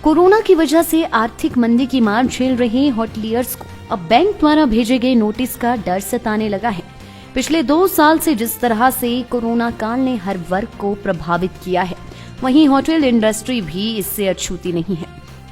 Corona की वजह से आर्थिक मंदी की मार झेल रहे होटलियर्स को अब बैंक द्वारा भेजे गए नोटिस का डर सताने लगा है। पिछले 2 साल से जिस तरह से कोरोना काल ने हर वर्ग को प्रभावित किया है, वहीं होटल इंडस्ट्री भी इससे अछूती नहीं है।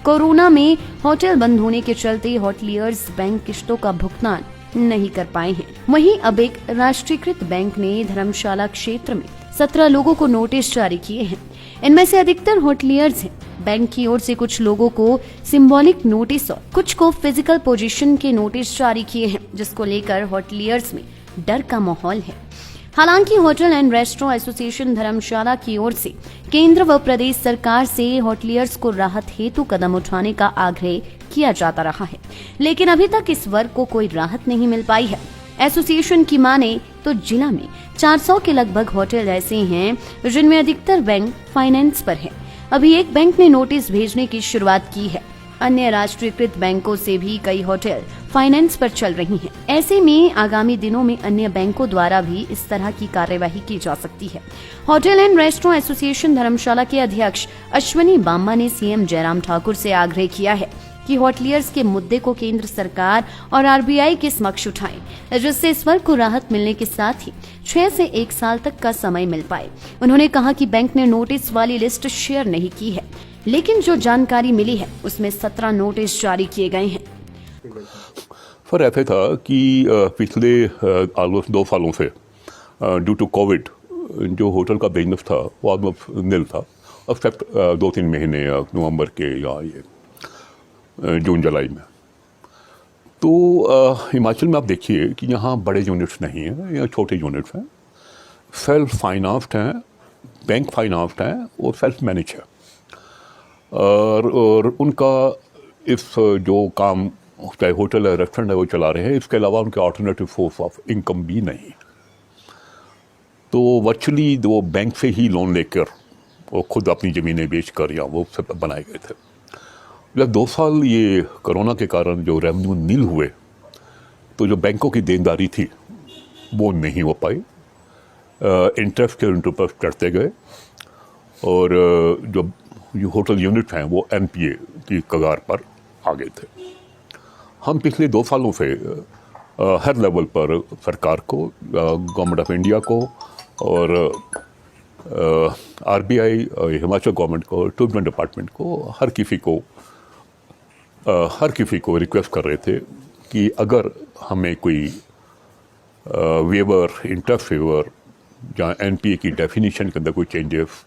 कोरोना में होटल बंद होने के चलते होटलियर्स बैंक किश्तों का भुगतान नहीं कर पाए हैं। वहीं अब एक राष्ट्रीयकृत बैंक ने धर्मशाला क्षेत्र में 17 लोगों को नोटिस जारी किए हैं। इनमें से अधिकतर होटलियर्स हैं। बैंक की ओर से कुछ लोगों को सिंबॉलिक नोटिस और कुछ को फिजिकल पोजीशन के नोटिस जारी किए हैं, जिसको लेकर होटलियर्स में डर का माहौल है। हालांकि होटल एंड रेस्टोरेंट एसोसिएशन धर्मशाला की ओर से केंद्र व प्रदेश सरकार से होटलियर्स को राहत हेतु कदम उठाने का आग्रह किया जाता रहा है, लेकिन अभी तक इस वर्ग को कोई राहत नहीं मिल पाई है। एसोसिएशन की माने तो जिला में 400 के लगभग होटल ऐसे हैं जिनमें अधिकतर बैंक फाइनेंस पर है। अभी एक बैंक ने नोटिस भेजने की शुरुआत की है। अन्य राष्ट्रीयकृत बैंकों से भी कई होटल फाइनेंस पर चल रही हैं। ऐसे में आगामी दिनों में अन्य बैंकों द्वारा भी इस तरह की कार्यवाही की जा सकती है। होटल एंड रेस्टोरेंट एसोसिएशन धर्मशाला के अध्यक्ष अश्विनी बाम्मा ने सीएम जयराम ठाकुर से आग्रह किया है कि होटलियर्स के मुद्दे को केंद्र सरकार और आरबीआई के समक्ष उठाएं, जिससे इस वर्ग को राहत मिलने के साथ ही 6 से 1 साल तक का समय मिल पाए। उन्होंने कहा कि बैंक ने नोटिस वाली लिस्ट शेयर नहीं की है, लेकिन जो जानकारी मिली है उसमें 17 नोटिस जारी किए गए हैं। सर, ऐसे था कि पिछले ऑलमोस्ट 2 सालों से ड्यू टू कोविड जो होटल का बिजनेस था वो ऑलमोस्ट निल था, एक्सेप्ट 2-3 महीने नवंबर के या ये जून जुलाई में। तो हिमाचल में आप देखिए कि यहाँ बड़े यूनिट्स नहीं हैं, यहाँ छोटे यूनिट्स हैं, सेल्फ फाइनेंस्ड हैं, बैंक फाइनेंस्ड हैं और सेल्फ मैनेज है। और उनका इस जो काम चाहे होटल है रेस्टोरेंट है वो चला रहे हैं, इसके अलावा उनके अल्टरनेटिव सोर्स ऑफ इनकम भी नहीं। तो वर्चुअली वो बैंक से ही लोन लेकर वो खुद अपनी ज़मीनें बेचकर या वो सब बनाए गए थे। जब 2 साल ये कोरोना के कारण जो रेवेन्यू नील हुए तो जो बैंकों की देनदारी थी वो नहीं हो पाई, इंटरेस्ट के इंटरेस्ट चढ़ते गए और जो होटल यूनिट हैं वो एनपीए की कगार पर आ गए थे। हम पिछले 2 सालों से हर लेवल पर सरकार को, गवर्नमेंट ऑफ इंडिया को और आरबीआई, हिमाचल गवर्नमेंट को, टूरिज्म डिपार्टमेंट को, हर किसी को रिक्वेस्ट कर रहे थे कि अगर हमें कोई वेवर, इंटरेस्ट वेवर या एनपीए की डेफिनेशन के अंदर कोई चेंजेस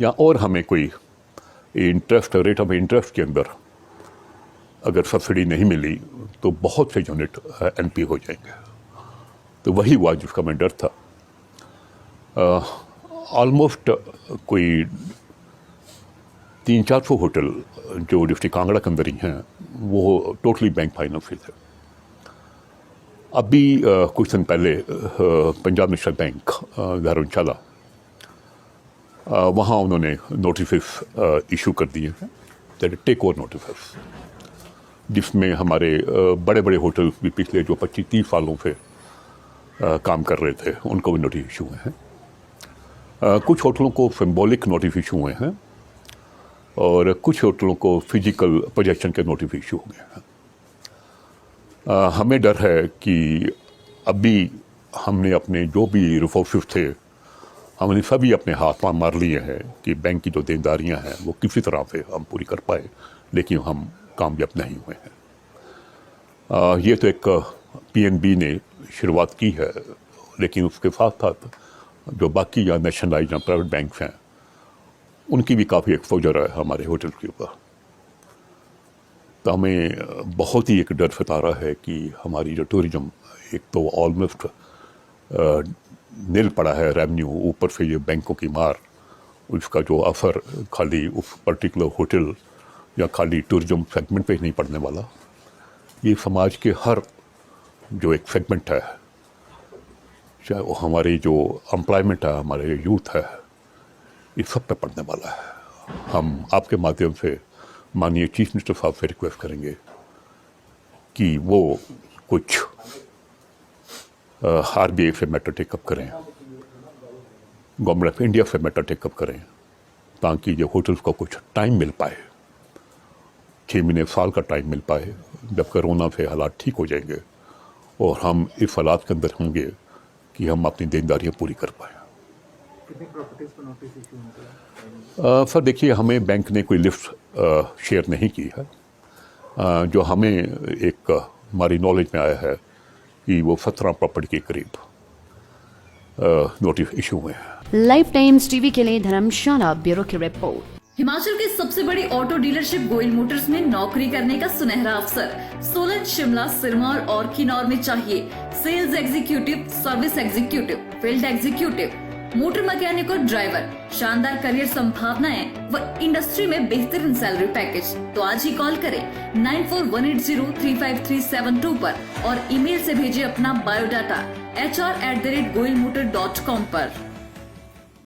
या और हमें कोई इंटरेस्ट रेट ऑफ इंटरेस्ट के अंदर अगर सब्सिडी नहीं मिली तो बहुत से यूनिट एनपी हो जाएंगे। तो वही हुआ जिसका मैं डर था। ऑलमोस्ट कोई 300-400 होटल जो डिस्ट्रिक्ट कांगड़ा के अंदर ही हैं वो टोटली बैंक फाइनेंस थे। अभी कुछ दिन पहले पंजाब नेशनल बैंक धर्मशाला वहाँ उन्होंने नोटिस इशू कर दिए हैं, दैट टेक ओवर नोटिस, जिसमें हमारे बड़े बड़े होटल भी पिछले जो 25-30 सालों से काम कर रहे थे उनको भी नोटिस इशू हुए हैं। कुछ होटलों को सिंबॉलिक नोटिस इशू हुए हैं और कुछ होटलों को फिजिकल पोजेशन के नोटिस इशू हो गए हैं। हमें डर है कि अभी हमने अपने जो भी रिसोर्सेस थे हमने सभी अपने हाथ में मार लिए हैं कि बैंक की जो देनदारियां हैं वो किसी तरह से हम पूरी कर पाए, लेकिन हम कामयाब नहीं हुए हैं। ये तो एक पीएनबी ने शुरुआत की है, लेकिन उसके साथ साथ जो बाकी या नेशनलाइज या प्राइवेट बैंक हैं उनकी भी काफ़ी एक्सपोजर है हमारे होटल के ऊपर। तो हमें बहुत ही एक डर सता रहा है कि हमारी जो टूरिज्म एक तो ऑलमोस्ट नील पड़ा है रेवेन्यू, ऊपर से ये बैंकों की मार, उसका जो असर खाली उस पर्टिकुलर होटल या खाली टूरिज्म सेगमेंट पे ही नहीं पड़ने वाला, ये समाज के हर जो एक सेगमेंट है, चाहे वो हमारी जो एम्प्लॉयमेंट है, हमारे यूथ है, इस सब पे पड़ने वाला है। हम आपके माध्यम से माननीय चीफ मिनिस्टर साहब से रिक्वेस्ट करेंगे कि वो कुछ आरबीआई से मैटर टेकअप करें, गवर्नमेंट ऑफ इंडिया से मैटर टेकअप करें, ताकि ये होटल्स को कुछ टाइम मिल पाए 6 महीने साल का टाइम मिल पाए, जब कोरोना से हालात ठीक हो जाएंगे और हम इस हालात के अंदर होंगे कि हम अपनी देनदारियां पूरी कर पाए। कितनी प्रॉपर्टीज पर नोटिस इशू होगा? सर देखिए, हमें बैंक ने कोई लिस्ट शेयर नहीं की है। जो हमें एक हमारी नॉलेज में आया है कि वो 17 प्रॉपर्टी के करीब नोटिस इशू हुए हैं। लाइफ टाइम्स टीवी के लिए धर्मशाला ब्यूरो की रिपोर्ट। हिमाचल की सबसे बड़ी ऑटो डीलरशिप गोयल मोटर्स में नौकरी करने का सुनहरा अवसर। सोलन, शिमला, सिरमौर और किन्नौर में चाहिए sales executive, service executive, field executive, motor mechanic और ड्राइवर। शानदार करियर संभावनाएं व इंडस्ट्री में बेहतरीन सैलरी पैकेज। तो आज ही कॉल करें 9418035372 पर और ईमेल से भेजें अपना बायोडाटा hr@goilmotor.com पर।